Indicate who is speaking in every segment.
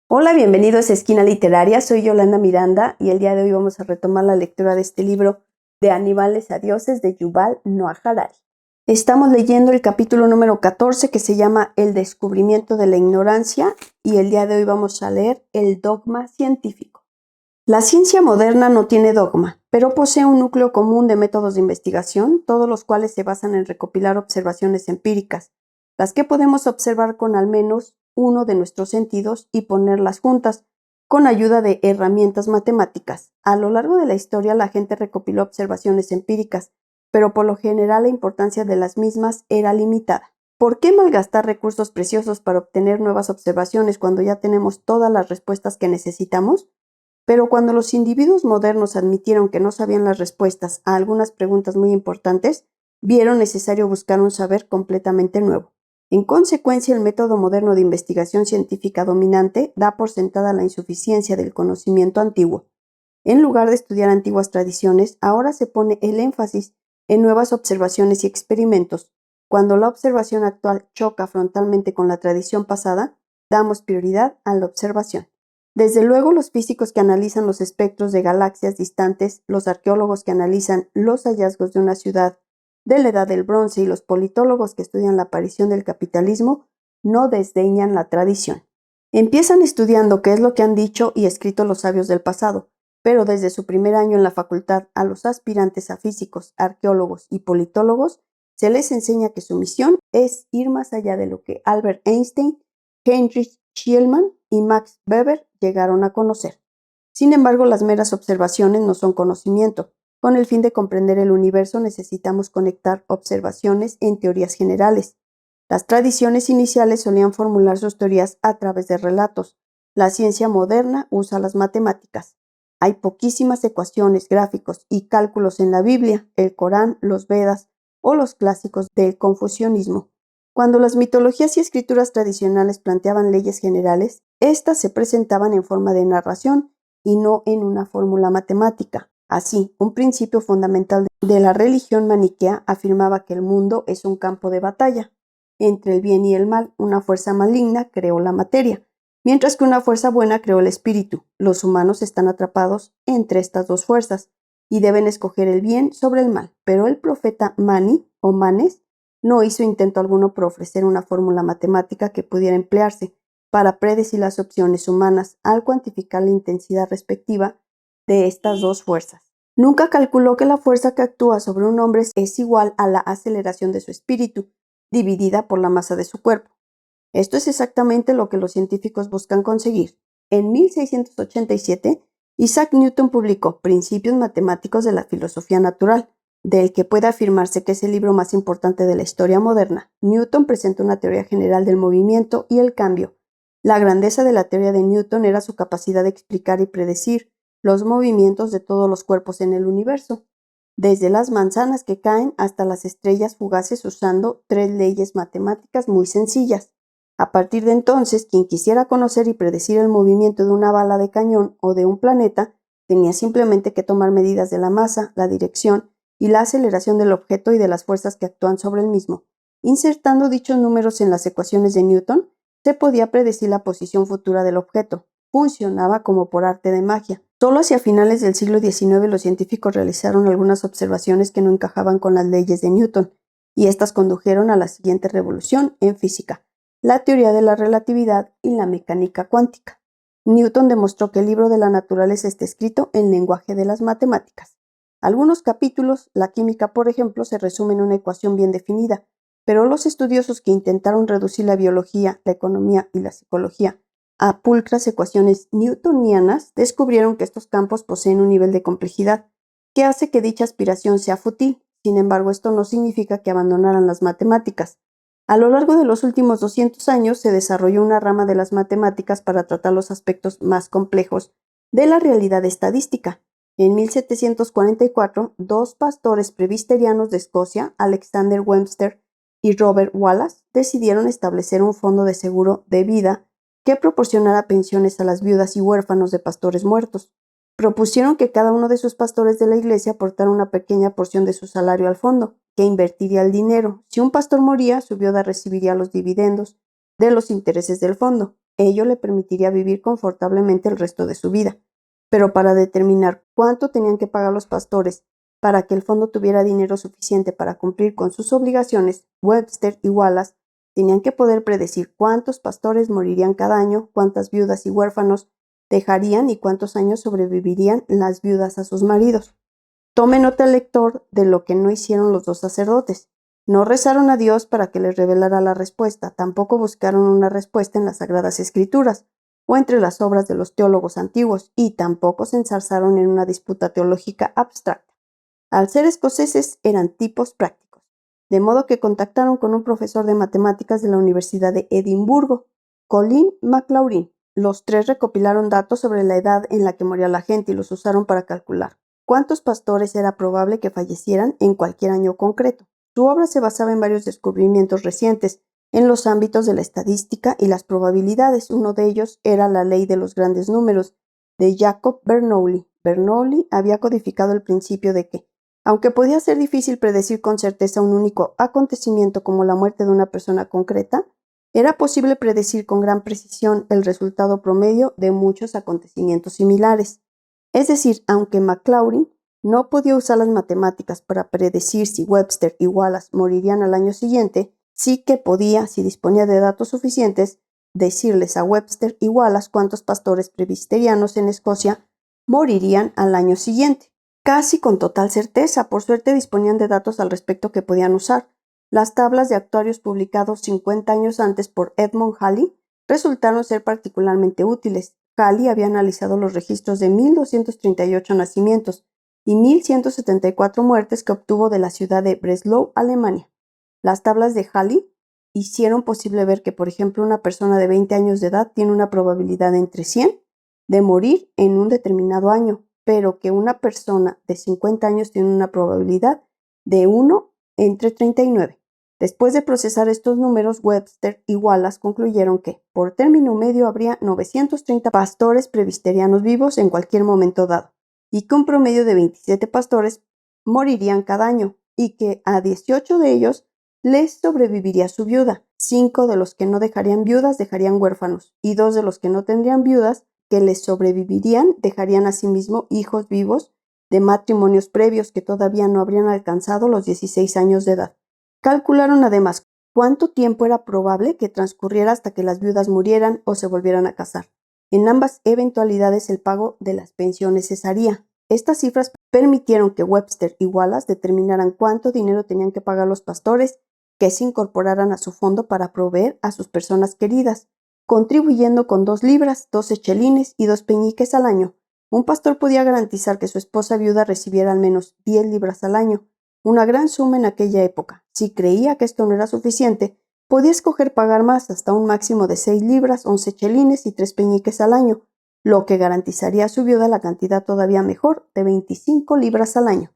Speaker 1: Hola, bienvenidos a Esquina Literaria, soy Yolanda Miranda y el día de hoy vamos a retomar la lectura de este libro de Animales a Dioses de Yuval Noah Harari. Estamos leyendo el capítulo número 14 que se llama El descubrimiento de la ignorancia y el día de hoy vamos a leer el dogma científico. La ciencia moderna no tiene dogma, pero posee un núcleo común de métodos de investigación, todos los cuales se basan en recopilar observaciones empíricas, las que podemos observar con al menos uno de nuestros sentidos y ponerlas juntas, con ayuda de herramientas matemáticas. A lo largo de la historia la gente recopiló observaciones empíricas, pero por lo general la importancia de las mismas era limitada. ¿Por qué malgastar recursos preciosos para obtener nuevas observaciones cuando ya tenemos todas las respuestas que necesitamos? Pero cuando los individuos modernos admitieron que no sabían las respuestas a algunas preguntas muy importantes, vieron necesario buscar un saber completamente nuevo. En consecuencia, el método moderno de investigación científica dominante da por sentada la insuficiencia del conocimiento antiguo. En lugar de estudiar antiguas tradiciones, ahora se pone el énfasis en nuevas observaciones y experimentos. Cuando la observación actual choca frontalmente con la tradición pasada, damos prioridad a la observación. Desde luego, los físicos que analizan los espectros de galaxias distantes, los arqueólogos que analizan los hallazgos de una ciudad de la Edad del Bronce y los politólogos que estudian la aparición del capitalismo no desdeñan la tradición. Empiezan estudiando qué es lo que han dicho y escrito los sabios del pasado, pero desde su primer año en la facultad a los aspirantes a físicos, arqueólogos y politólogos se les enseña que su misión es ir más allá de lo que Albert Einstein, Heinrich Schliemann y Max Weber llegaron a conocer. Sin embargo, las meras observaciones no son conocimiento. Con el fin de comprender el universo necesitamos conectar observaciones en teorías generales. Las tradiciones iniciales solían formular sus teorías a través de relatos. La ciencia moderna usa las matemáticas. Hay poquísimas ecuaciones, gráficos y cálculos en la Biblia, el Corán, los Vedas o los clásicos del confucianismo. Cuando las mitologías y escrituras tradicionales planteaban leyes generales, éstas se presentaban en forma de narración y no en una fórmula matemática. Así, un principio fundamental de la religión maniquea afirmaba que el mundo es un campo de batalla. Entre el bien y el mal, una fuerza maligna creó la materia, mientras que una fuerza buena creó el espíritu. Los humanos están atrapados entre estas dos fuerzas y deben escoger el bien sobre el mal. Pero el profeta Mani o Manes no hizo intento alguno por ofrecer una fórmula matemática que pudiera emplearse para predecir las opciones humanas al cuantificar la intensidad respectiva de estas dos fuerzas. Nunca calculó que la fuerza que actúa sobre un hombre es igual a la aceleración de su espíritu, dividida por la masa de su cuerpo. Esto es exactamente lo que los científicos buscan conseguir. En 1687, Isaac Newton publicó Principios matemáticos de la filosofía natural, del que puede afirmarse que es el libro más importante de la historia moderna. Newton presentó una teoría general del movimiento y el cambio. La grandeza de la teoría de Newton era su capacidad de explicar y predecir los movimientos de todos los cuerpos en el universo, desde las manzanas que caen hasta las estrellas fugaces usando tres leyes matemáticas muy sencillas. A partir de entonces, quien quisiera conocer y predecir el movimiento de una bala de cañón o de un planeta, tenía simplemente que tomar medidas de la masa, la dirección y la aceleración del objeto y de las fuerzas que actúan sobre el mismo. Insertando dichos números en las ecuaciones de Newton, se podía predecir la posición futura del objeto. Funcionaba como por arte de magia. Solo hacia finales del siglo XIX los científicos realizaron algunas observaciones que no encajaban con las leyes de Newton, y estas condujeron a la siguiente revolución en física: la teoría de la relatividad y la mecánica cuántica. Newton demostró que el libro de la naturaleza está escrito en lenguaje de las matemáticas. Algunos capítulos, la química por ejemplo, se resumen en una ecuación bien definida, pero los estudiosos que intentaron reducir la biología, la economía y la psicología a pulcras ecuaciones newtonianas descubrieron que estos campos poseen un nivel de complejidad que hace que dicha aspiración sea fútil. Sin embargo, esto no significa que abandonaran las matemáticas. A lo largo de los últimos 200 años se desarrolló una rama de las matemáticas para tratar los aspectos más complejos de la realidad estadística. En 1744, dos pastores presbiterianos de Escocia, Alexander Webster y Robert Wallace, decidieron establecer un fondo de seguro de vida que proporcionara pensiones a las viudas y huérfanos de pastores muertos. Propusieron que cada uno de sus pastores de la iglesia aportara una pequeña porción de su salario al fondo, que invertiría el dinero. Si un pastor moría, su viuda recibiría los dividendos de los intereses del fondo. Ello le permitiría vivir confortablemente el resto de su vida. Pero para determinar cuánto tenían que pagar los pastores para que el fondo tuviera dinero suficiente para cumplir con sus obligaciones, Webster y Wallace tenían que poder predecir cuántos pastores morirían cada año, cuántas viudas y huérfanos dejarían y cuántos años sobrevivirían las viudas a sus maridos. Tome nota el lector de lo que no hicieron los dos sacerdotes. No rezaron a Dios para que les revelara la respuesta, tampoco buscaron una respuesta en las Sagradas Escrituras o entre las obras de los teólogos antiguos, y tampoco se ensarzaron en una disputa teológica abstracta. Al ser escoceses, eran tipos prácticos, de modo que contactaron con un profesor de matemáticas de la Universidad de Edimburgo, Colin MacLaurin. Los tres recopilaron datos sobre la edad en la que moría la gente y los usaron para calcular cuántos pastores era probable que fallecieran en cualquier año concreto. Su obra se basaba en varios descubrimientos recientes en los ámbitos de la estadística y las probabilidades. Uno de ellos era la ley de los grandes números de Jacob Bernoulli. Bernoulli había codificado el principio de que, aunque podía ser difícil predecir con certeza un único acontecimiento como la muerte de una persona concreta, era posible predecir con gran precisión el resultado promedio de muchos acontecimientos similares. Es decir, aunque MacLaurin no podía usar las matemáticas para predecir si Webster y Wallace morirían al año siguiente, sí que podía, si disponía de datos suficientes, decirles a Webster y Wallace cuántos pastores presbiterianos en Escocia morirían al año siguiente. Casi con total certeza, por suerte disponían de datos al respecto que podían usar. Las tablas de actuarios publicados 50 años antes por Edmund Halley resultaron ser particularmente útiles. Halley había analizado los registros de 1.238 nacimientos y 1.174 muertes que obtuvo de la ciudad de Breslau, Alemania. Las tablas de Halley hicieron posible ver que, por ejemplo, una persona de 20 años de edad tiene una probabilidad de entre 100 de morir en un determinado año, pero que una persona de 50 años tiene una probabilidad de 1 entre 39. Después de procesar estos números, Webster y Wallace concluyeron que, por término medio, habría 930 pastores presbiterianos vivos en cualquier momento dado, y que un promedio de 27 pastores morirían cada año, y que a 18 de ellos les sobreviviría su viuda. 5 de los que no dejarían viudas dejarían huérfanos, y 2 de los que no tendrían viudas que les sobrevivirían dejarían asimismo hijos vivos de matrimonios previos que todavía no habrían alcanzado los 16 años de edad. Calcularon además cuánto tiempo era probable que transcurriera hasta que las viudas murieran o se volvieran a casar. En ambas eventualidades el pago de las pensiones cesaría. Estas cifras permitieron que Webster y Wallace determinaran cuánto dinero tenían que pagar los pastores que se incorporaran a su fondo para proveer a sus personas queridas, contribuyendo con 2 libras, 12 chelines y 2 peñiques al año. Un pastor podía garantizar que su esposa viuda recibiera al menos 10 libras al año, una gran suma en aquella época. Si creía que esto no era suficiente, podía escoger pagar más, hasta un máximo de 6 libras, 11 chelines y 3 peñiques al año, lo que garantizaría a su viuda la cantidad todavía mejor de 25 libras al año.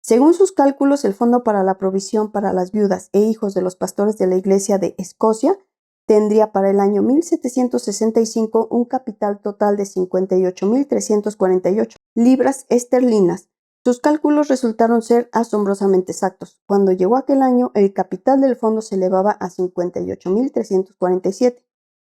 Speaker 1: Según sus cálculos, el Fondo para la Provisión para las Viudas e Hijos de los Pastores de la Iglesia de Escocia tendría para el año 1765 un capital total de 58.348 libras esterlinas. Sus cálculos resultaron ser asombrosamente exactos. Cuando llegó aquel año, el capital del fondo se elevaba a 58.347,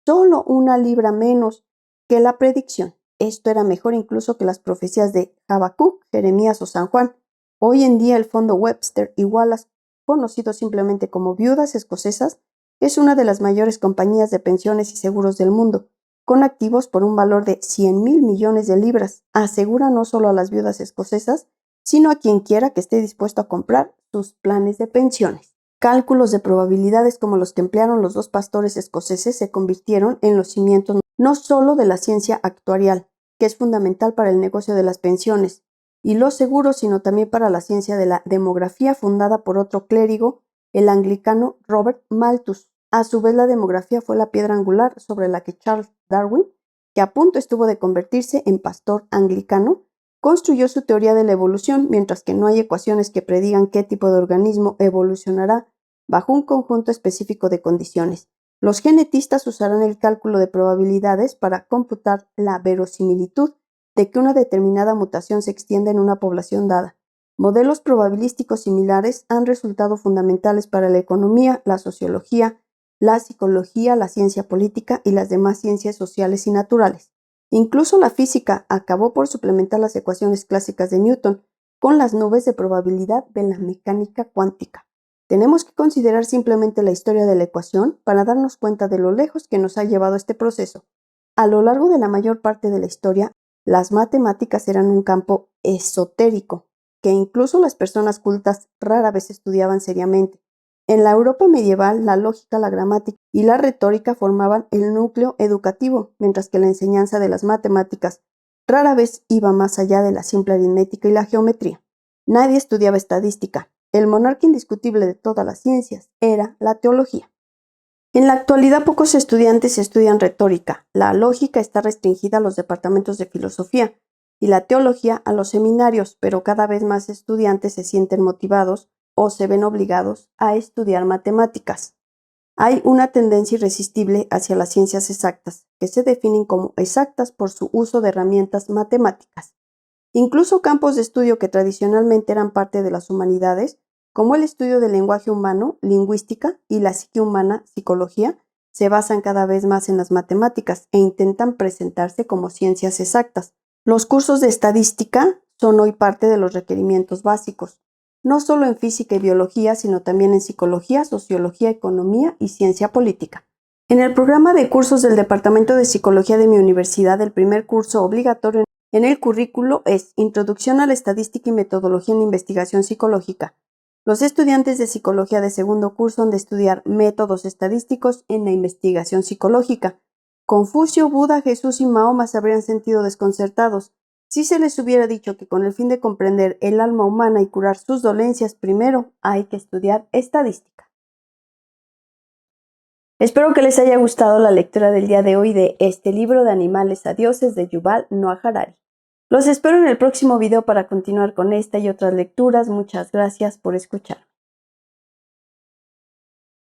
Speaker 1: solo 1 libra menos que la predicción. Esto era mejor incluso que las profecías de Habacuc, Jeremías o San Juan. Hoy en día el fondo Webster y Wallace, conocido simplemente como Viudas Escocesas, es una de las mayores compañías de pensiones y seguros del mundo, con activos por un valor de 100.000 millones de libras. Asegura no solo a las viudas escocesas, sino a quien quiera que esté dispuesto a comprar sus planes de pensiones. Cálculos de probabilidades como los que emplearon los 2 pastores escoceses se convirtieron en los cimientos no solo de la ciencia actuarial, que es fundamental para el negocio de las pensiones y los seguros, sino también para la ciencia de la demografía fundada por otro clérigo, el anglicano Robert Malthus. A su vez, la demografía fue la piedra angular sobre la que Charles Darwin, que a punto estuvo de convertirse en pastor anglicano, construyó su teoría de la evolución, mientras que no hay ecuaciones que predigan qué tipo de organismo evolucionará bajo un conjunto específico de condiciones. Los genetistas usarán el cálculo de probabilidades para computar la verosimilitud de que una determinada mutación se extienda en una población dada. Modelos probabilísticos similares han resultado fundamentales para la economía, la sociología la psicología, la ciencia política y las demás ciencias sociales y naturales. Incluso la física acabó por suplementar las ecuaciones clásicas de Newton con las nubes de probabilidad de la mecánica cuántica. Tenemos que considerar simplemente la historia de la ecuación para darnos cuenta de lo lejos que nos ha llevado este proceso. A lo largo de la mayor parte de la historia, las matemáticas eran un campo esotérico, que incluso las personas cultas rara vez estudiaban seriamente. En la Europa medieval, la lógica, la gramática y la retórica formaban el núcleo educativo, mientras que la enseñanza de las matemáticas rara vez iba más allá de la simple aritmética y la geometría. Nadie estudiaba estadística. El monarca indiscutible de todas las ciencias era la teología. En la actualidad pocos estudiantes estudian retórica. La lógica está restringida a los departamentos de filosofía y la teología a los seminarios, pero cada vez más estudiantes se sienten motivados o se ven obligados a estudiar matemáticas. Hay una tendencia irresistible hacia las ciencias exactas, que se definen como exactas por su uso de herramientas matemáticas. Incluso campos de estudio que tradicionalmente eran parte de las humanidades, como el estudio del lenguaje humano, lingüística, y la psique humana, psicología, se basan cada vez más en las matemáticas e intentan presentarse como ciencias exactas. Los cursos de estadística son hoy parte de los requerimientos básicos, no solo en física y biología, sino también en psicología, sociología, economía y ciencia política. En el programa de cursos del Departamento de Psicología de mi universidad, el primer curso obligatorio en el currículo es Introducción a la Estadística y Metodología en Investigación Psicológica. Los estudiantes de psicología de segundo curso han de estudiar métodos estadísticos en la investigación psicológica. Confucio, Buda, Jesús y Mahoma se habrían sentido desconcertados si se les hubiera dicho que con el fin de comprender el alma humana y curar sus dolencias, primero hay que estudiar estadística. Espero que les haya gustado la lectura del día de hoy de este libro de Animales a Dioses de Yuval Noah Harari. Los espero en el próximo video para continuar con esta y otras lecturas. Muchas gracias por escuchar.